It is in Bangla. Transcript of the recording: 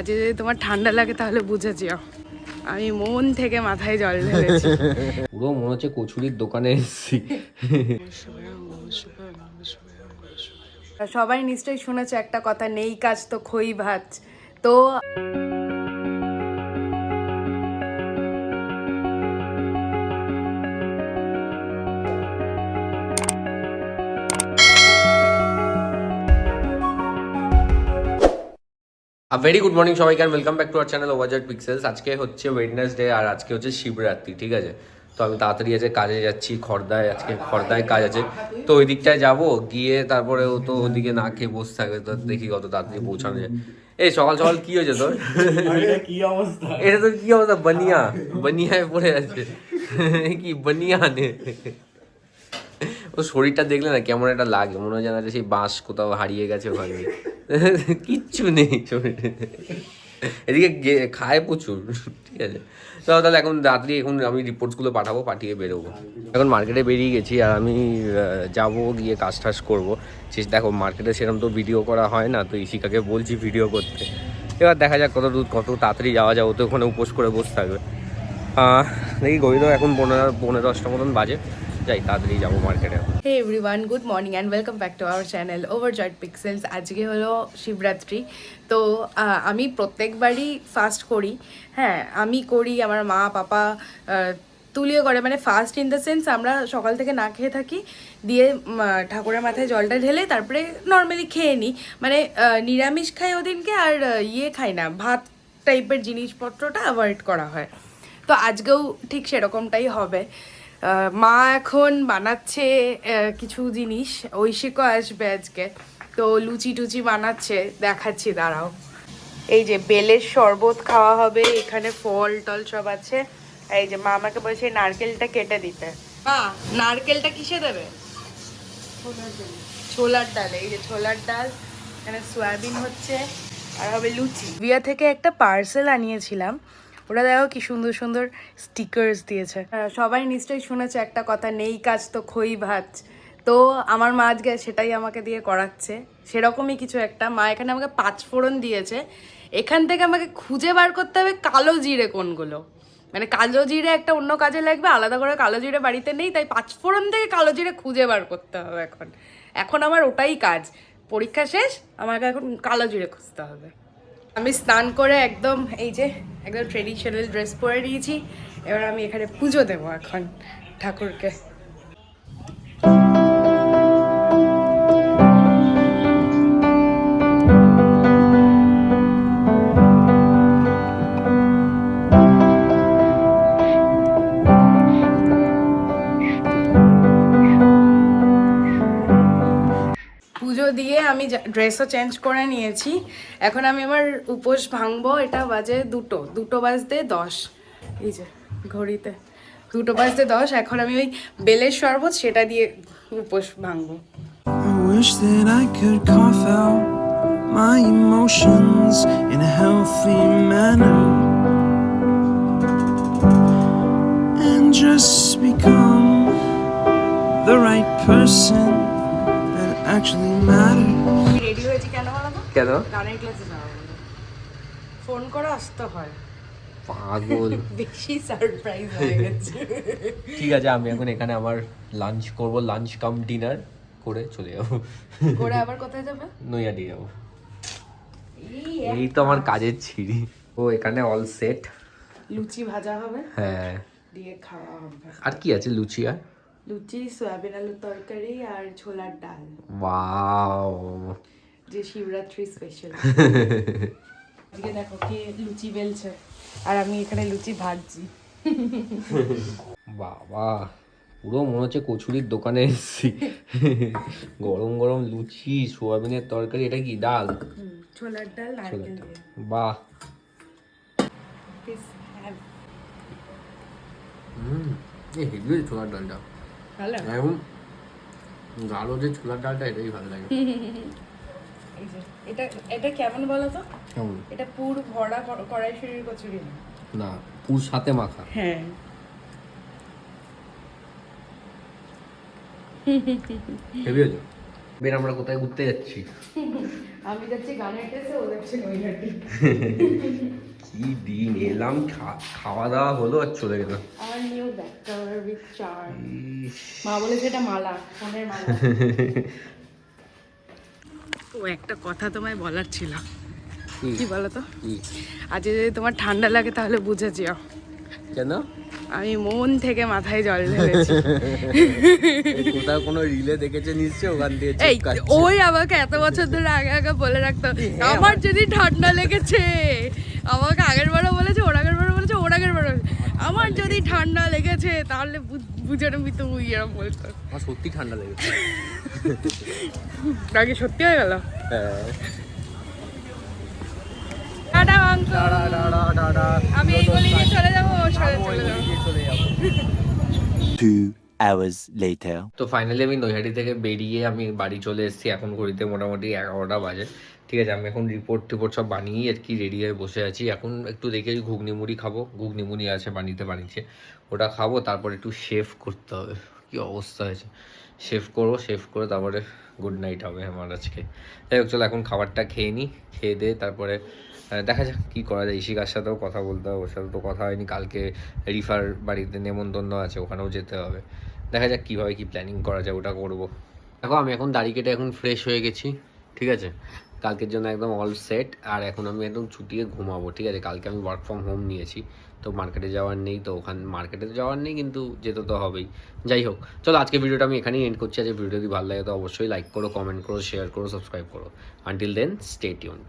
আজকে যদি তোমার ঠান্ডা লাগে তাহলে বুঝে যেও আমি মন থেকে মাথায় জল ঢেলেছি। পুরো মনে হচ্ছে কচুরির দোকানে এসেছি। সবাই নিশ্চয়ই শুনেছে একটা কথা, নেই কাজ তো খই ভাত। তো ভেরি গুড মর্নিং সবাইকে, আর welcome back to our channel overjet pixels. আজকে হচ্ছে ওয়েডনেসডে আর আজকে হচ্ছে শিবরাত্রি, ঠিক আছে? তো আমি তাড়াতাড়ি আজকে কাজে যাচ্ছি খড়দায়, আজকে খড়দায় কাজ আছে। তো ওই দিকটায় যাবো, গিয়ে তারপরে ও তো ওদিকে না খেয়ে বসে থাকবে, তো দেখি কত তাড়াতাড়ি পৌঁছানো যায়। এই সকাল সকাল কি হয়েছে তোর? কি অবস্থা? এটা তোর কি অবস্থা? বানিয়ায় পড়ে আছে। কি বানিয়ানে? ও শরীরটা দেখলে না কেমন একটা লাগে, মনে হয় যেন সেই বাঁশ কোথাও হারিয়ে গেছে ওখানে। কিচ্ছু নেই শরীরে, এদিকে খায় প্রচুর, ঠিক আছে? তো তাহলে এখন রাত্রি এখন আমি রিপোর্টসগুলো পাঠাবো, পাঠিয়ে বেরোবো। এখন মার্কেটে বেরিয়ে গেছি আর আমি যাবো, গিয়ে কাজ টাজ করবো। দেখো মার্কেটে সেরকম তো ভিডিও করা হয় না, তো ইশিকাকে বলছি ভিডিও করতে। এবার দেখা যাক কত তাড়াতাড়ি যাওয়া যাবে, তো ওখানে উপোস করে বসে থাকবে। দেখি গভীর এখন 10:30 মতন বাজে, যাই তাড়াতাড়ি যাবো মার্কেটে। Hey everyone, good morning and welcome back to our channel Overjoyed Pixels. আজকে হলো শিবরাত্রি। তো আমি প্রত্যেকবারই ফাস্ট করি। হ্যাঁ, আমি করি, আমার মা পাপা তুলিও করে, মানে ফাস্ট ইন দ্য সেন্স আমরা সকাল থেকে না খেয়ে থাকি, দিয়ে ঠাকুরের মাথায় জলটা ঢেলে তারপরে নর্মালি খেয়ে নিই। মানে নিরামিষ খাই ওদিনকে, আর খাই না, ভাত টাইপের জিনিসপত্রটা অ্যাভয়েড করা হয়। তো আজকেও ঠিক সেরকমটাই হবে। মা এখন বানাচ্ছে কিছু জিনিস, ঐশিকও আসবে আজকে, তো লুচি টুচি বানাচ্ছে, দেখাচ্ছি দাঁড়াও। এই যে বেলের শরবত খাওয়া হবে, এখানে ফল টল সব আছে। এই যে মা আমাকে বলছে নারকেলটা কেটে দিতে। মা, নারকেলটা কিসে দেবে? ছোলার ডাল। এই যে ছোলার ডাল, এখানে সয়াবিন হচ্ছে, আর হবে লুচি। বিয়া থেকে একটা পার্সেল আনিয়েছিলাম, ওরা দেখো কি সুন্দর সুন্দর স্টিকার্স দিয়েছে। সবাই নিশ্চয়ই শুনেছে একটা কথা, নেই কাজ তো খই ভাত। তো আমার মা আজকে সেটাই আমাকে দিয়ে করাচ্ছে, সেরকমই কিছু একটা। মা এখানে আমাকে 5 ফোড়ন দিয়েছে, এখান থেকে আমাকে খুঁজে বার করতে হবে কালো জিরে কোনগুলো। মানে কালো জিরে একটা অন্য কাজে লাগবে, আলাদা করে কালো জিরে বাড়িতে নেই, তাই 5 ফোড়ন থেকে কালো জিরে খুঁজে বার করতে হবে। এখন আমার ওটাই কাজ। পরীক্ষা শেষ, আমাকে এখন কালো জিরে খুঁজতে হবে। আমি স্নান করে একদম এই যে একদম ট্রেডিশনাল ড্রেস পরে নিয়েছি। এবার আমি এখানে পুজো দেবো এখন ঠাকুরকে। পুজো দিয়ে আমি ড্রেসও চেঞ্জ করে নিয়েছি। এখন আমি আমার উপোস ভাঙবো। এটা বাজে 2 বাজতে 10, এই যে ঘড়িতে 2 বাজতে 10। এখন আমি ওই বেলের শরবত সেটা দিয়ে উপোস ভাঙবো। I wish that I could cough out my emotions in a healthy manner and just become the right person that actually matters. Ready হয়েছি কেন বলো তো? কেন? গানের ক্লাসে যাওয়া বলে ফোন করে আসতে হয়। পাগল, বেশি সারপ্রাইজ হয়ে গেছে। ঠিক আছে, আমি এখন এখানে আমার লাঞ্চ করব, লাঞ্চ কাম ডিনার করে চলে যাবো। করে আবার কোথায় যাবে? নৈয়াটি যাবো। এই তো আমার কাজের ছিঁড়ি। ও এখানে অল সেট, লুচি ভাজা হবে, হ্যাঁ, দিয়ে খাওয়া হবে। আর কি আছে? লুচি আর লুচি, সয়াবিন আলুর তরকারি আর ছোলার ডাল। ওয়াও, যে শিবরাত্রি স্পেশাল। আজকে দেখো কে লুচি বেলছে আর আমি এখানে লুচি ভাজছি। বাবা, পুরো মনে হচ্ছে কচুরির দোকানে এসেছি। গরম গরম লুচি, সোয়াবিনের তরকারি, এটা কি ডাল? ছোলার ডাল নারকেল দিয়ে। বাহ, হেভি হয়েছে ছোলার ডালটা। ভালো, এখন গাঢ় যে ছোলার ডালটা, এটাই ভালো লাগে। এই যে এটা এটা কেমন বলো তো? কেমন? এটা পুর ভরা কড়াইশুঁড়ির কচুরি না, না, পুর সাথে মাখা। হ্যাঁ। হেভি হয়েছে। বের আমরা কোথায় ঘুরতে যাচ্ছি? আমি যাচ্ছি গানের টেসে, ও যাচ্ছে নৈহাটি। কি দিন এলাম, খাওয়া দাওয়া হলো আর চলে গেলাম। আমার new back cover with charm. মা বলেছে এটা মালা, ফোনের মালা। ও একটা কথা তোমায় বলার ছিল। কি বলো তো? আজ যদি তোমার ঠান্ডা লাগে তাহলে বুঝে যেও। কেন? আমি মন থেকে মাথায় জল ঢেলেছি। কোথাও কোনো রিলে দেখেছে নিশ্চয়ই, ওখান দিয়ে এই ওই আমাকে এত বছর ধরে আগে আগে বলে রাখতো, আমার যদি ঠান্ডা লেগেছে, আমাকে আগের বারও বলেছে, ওর আগের বারও বলেছে, ওর আগের বারও, আমার যদি ঠান্ডা লেগেছে তাহলে বুঝে নেবি তুই, এরকম বলতো। আমার সত্যি ঠান্ডা লেগেছে। আগে সত্যি হয়ে গেল। হ্যাঁ। টাটা আঙ্কেল, আমি এই গলি দিয়ে চলে যাবো, ওর সাথে চলে যাবো। 2 hours later. তো ফাইনালি আমি নৈহাটি থেকে বেরিয়ে আমি বাড়ি চলে এসেছি। এখন ঘড়িতে মোটামুটি 11টা বাজে। ঠিক আছে, আমি এখন রিপোর্ট সব বানিয়েই আর কি রেডি হয়ে বসে আছি। এখন একটু দেখে ঘুগনি মুড়ি খাবো, ঘুগনি মুড়ি আছে বানিয়েছে, ওটা খাবো। তারপর একটু শেভ করতে হবে, কি অবস্থা হয়েছে। শেভ করে তারপরে গুড নাইট হবে আমার আজকে। যাই হোক, চলো এখন খাবারটা খেয়ে নিই, খেয়ে দিয়ে তারপরে দেখা যাক কী করা যায়। ইশিকার সাথেও কথা বলতে হবে, ওর সাথে তো কথা হয়নি। কালকে রিফার বাড়িতে নেমন্তন্ন আছে, ওখানেও যেতে হবে। দেখা যাক কীভাবে কী প্ল্যানিং করা যায়, ওটা করবো। দেখো আমি এখন দাড়ি কেটে এখন ফ্রেশ হয়ে গেছি, ঠিক আছে, কালকের জন্য একদম অল সেট। আর এখন আমি একদম ছুটিয়ে ঘুমাবো, ঠিক আছে। কালকে আমি ওয়ার্ক ফ্রম হোম নিয়েছি, তো মার্কেটে যাওয়ার নেই, তো মার্কেটে যাওয়ার নেই, কিন্তু যেতে তো হবেই। যাই হোক, চলো আজকে ভিডিওটা আমি এখানেই এন্ড করছি। আজকে ভিডিও যদি ভালো লাগে তো অবশ্যই লাইক করো, কমেন্ট করো, শেয়ার করো, সাবস্ক্রাইব করো। Until then stay tuned.